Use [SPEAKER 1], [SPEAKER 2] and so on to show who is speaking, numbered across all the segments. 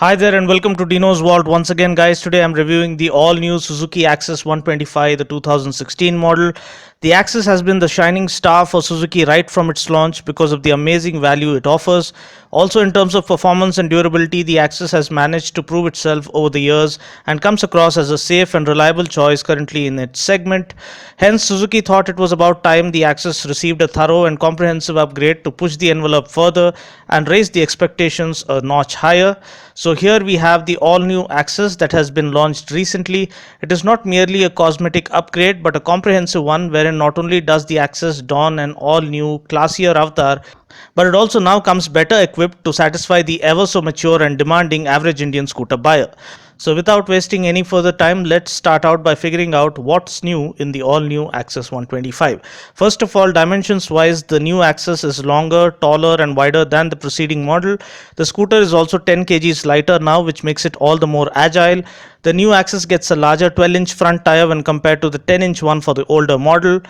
[SPEAKER 1] Hi there and welcome to Dino's Vault. Once again, guys, today I'm reviewing the all new Suzuki Access 125, the 2016 model. The Access has been the shining star for Suzuki right from its launch because of the amazing value it offers. Also, in terms of performance and durability, the Access has managed to prove itself over the years and comes across as a safe and reliable choice currently in its segment. Hence, Suzuki thought it was about time the Access received a thorough and comprehensive upgrade to push the envelope further and raise the expectations a notch higher. So here we have the all new Access that has been launched recently. It is not merely a cosmetic upgrade but a comprehensive one wherein not only does the Access don an all new classier avatar, but it also now comes better equipped to satisfy the ever so mature and demanding average Indian scooter buyer. So without wasting any further time, let's start out by figuring out what's new in the all new Access 125. First of all, dimensions wise, the new Access is longer, taller and wider than the preceding model. The scooter is also 10 kgs lighter now, which makes it all the more agile. The new Access gets a larger 12-inch front tire when compared to the 10-inch one for the older model.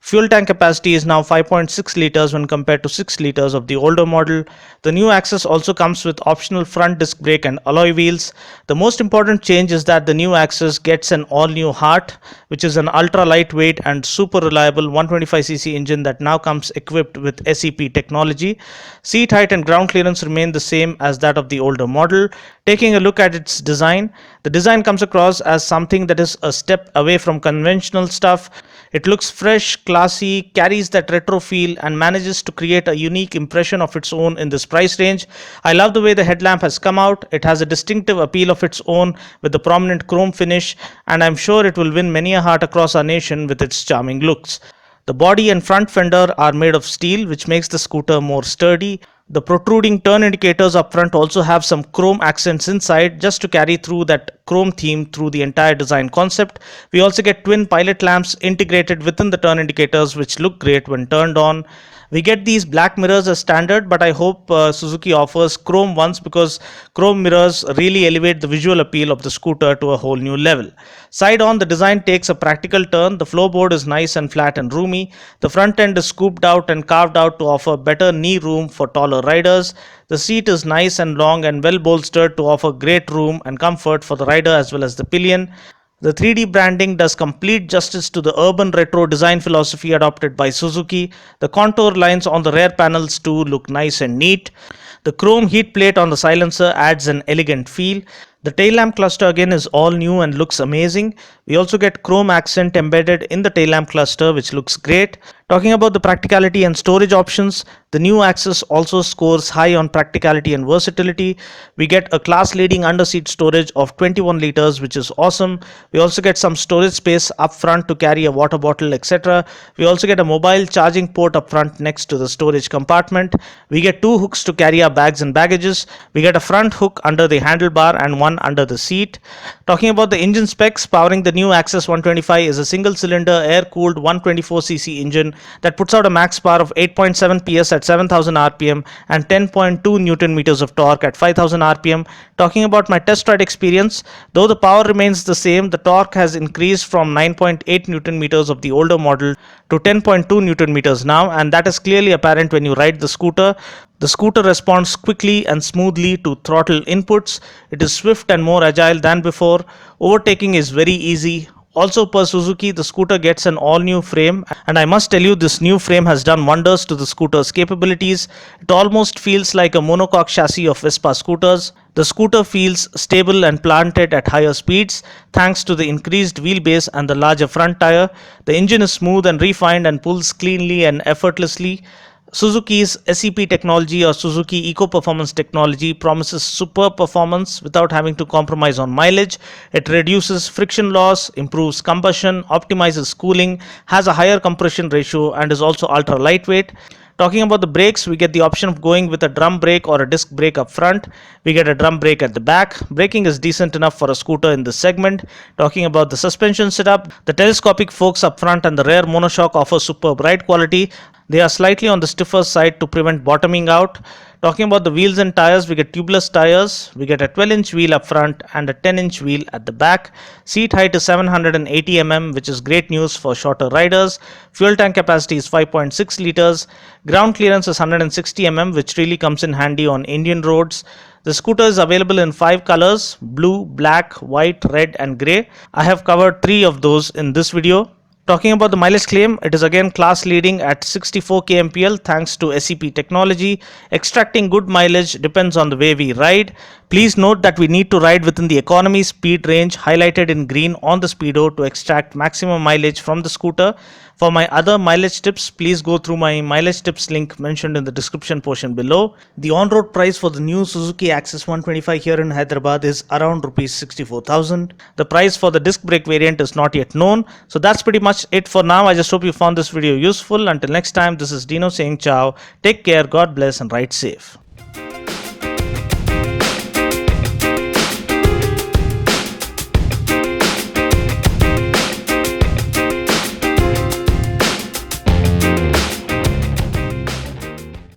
[SPEAKER 1] Fuel tank capacity is now 5.6 liters when compared to 6 liters of the older model. The new Access also comes with optional front disc brake and alloy wheels. The most important change is that the new Access gets an all new Heart, which is an ultra lightweight and super reliable 125cc engine that now comes equipped with SEP technology. Seat height and ground clearance remain the same as that of the older model. Taking a look at its design, the design comes across as something that is a step away from conventional stuff. It looks fresh, classy, carries that retro feel and manages to create a unique impression of its own in this price range. I love the way the headlamp has come out. It has a distinctive appeal of its own with the prominent chrome finish, and I'm sure it will win many a heart across our nation with its charming looks. The body and front fender are made of steel, which makes the scooter more sturdy. The protruding turn indicators up front also have some chrome accents inside just to carry through that chrome theme through the entire design concept. We also get twin pilot lamps integrated within the turn indicators, which look great when turned on. We get these black mirrors as standard, but I hope Suzuki offers chrome ones because chrome mirrors really elevate the visual appeal of the scooter to a whole new level. Side on, the design takes a practical turn. The floorboard is nice and flat and roomy. The front end is scooped out and carved out to offer better knee room for taller riders. The seat is nice and long and well bolstered to offer great room and comfort for the rider as well as the pillion. The 3D branding does complete justice to the urban retro design philosophy adopted by Suzuki. The contour lines on the rear panels too look nice and neat. The chrome heat plate on the silencer adds an elegant feel. The tail lamp cluster again is all new and looks amazing. We also get chrome accent embedded in the tail lamp cluster, which looks great. Talking about the practicality and storage options, the new Access also scores high on practicality and versatility. We get a class leading underseat storage of 21 liters, which is awesome. We also get some storage space up front to carry a water bottle, etc. We also get a mobile charging port up front next to the storage compartment. We get two hooks to carry our bags and baggages. We get a front hook under the handlebar and one under the seat. Talking about the engine specs, powering the new Access 125 is a single cylinder air cooled 124cc engine that puts out a max power of 8.7 PS at 7000 rpm and 10.2 newton meters of torque at 5000 rpm. Talking about my test ride experience, though the power remains the same, the torque has increased from 9.8 newton meters of the older model to 10.2 newton meters now, and that is clearly apparent when you ride the scooter. The scooter responds quickly and smoothly to throttle inputs. It is swift and more agile than before. Overtaking is very easy. Also, per Suzuki, the scooter gets an all-new frame, and I must tell you, this new frame has done wonders to the scooter's capabilities. It almost feels like a monocoque chassis of Vespa scooters. The scooter feels stable and planted at higher speeds thanks to the increased wheelbase and the larger front tire. The engine is smooth and refined and pulls cleanly and effortlessly. Suzuki's SEP technology or Suzuki Eco Performance technology promises superb performance without having to compromise on mileage. It reduces friction loss, improves combustion, optimizes cooling, has a higher compression ratio and is also ultra lightweight. Talking about the brakes, we get the option of going with a drum brake or a disc brake up front. We get a drum brake at the back. Braking is decent enough for a scooter in this segment. Talking about the suspension setup, the telescopic forks up front and the rear monoshock offer superb ride quality. They are slightly on the stiffer side to prevent bottoming out. Talking about the wheels and tires, we get tubeless tires, we get a 12-inch wheel up front and a 10-inch wheel at the back. Seat height is 780 mm, which is great news for shorter riders. Fuel tank capacity is 5.6 liters. Ground clearance is 160 mm, which really comes in handy on Indian roads. The scooter is available in 5 colors: blue, black, white, red and grey. I have covered 3 of those in this video. Talking about the mileage claim, it is again class leading at 64 kmpl thanks to SEP technology. Extracting good mileage depends on the way we ride. Please note that we need to ride within the economy speed range highlighted in green on the speedo to extract maximum mileage from the scooter. For my other mileage tips, please go through my mileage tips link mentioned in the description portion below. The on-road price for the new Suzuki Access 125 here in Hyderabad is around Rs 64,000. The price for the disc brake variant is not yet known. So that's pretty much it for now. I just hope you found this video useful. Until next time, this is Dino saying ciao. Take care, God bless and ride safe.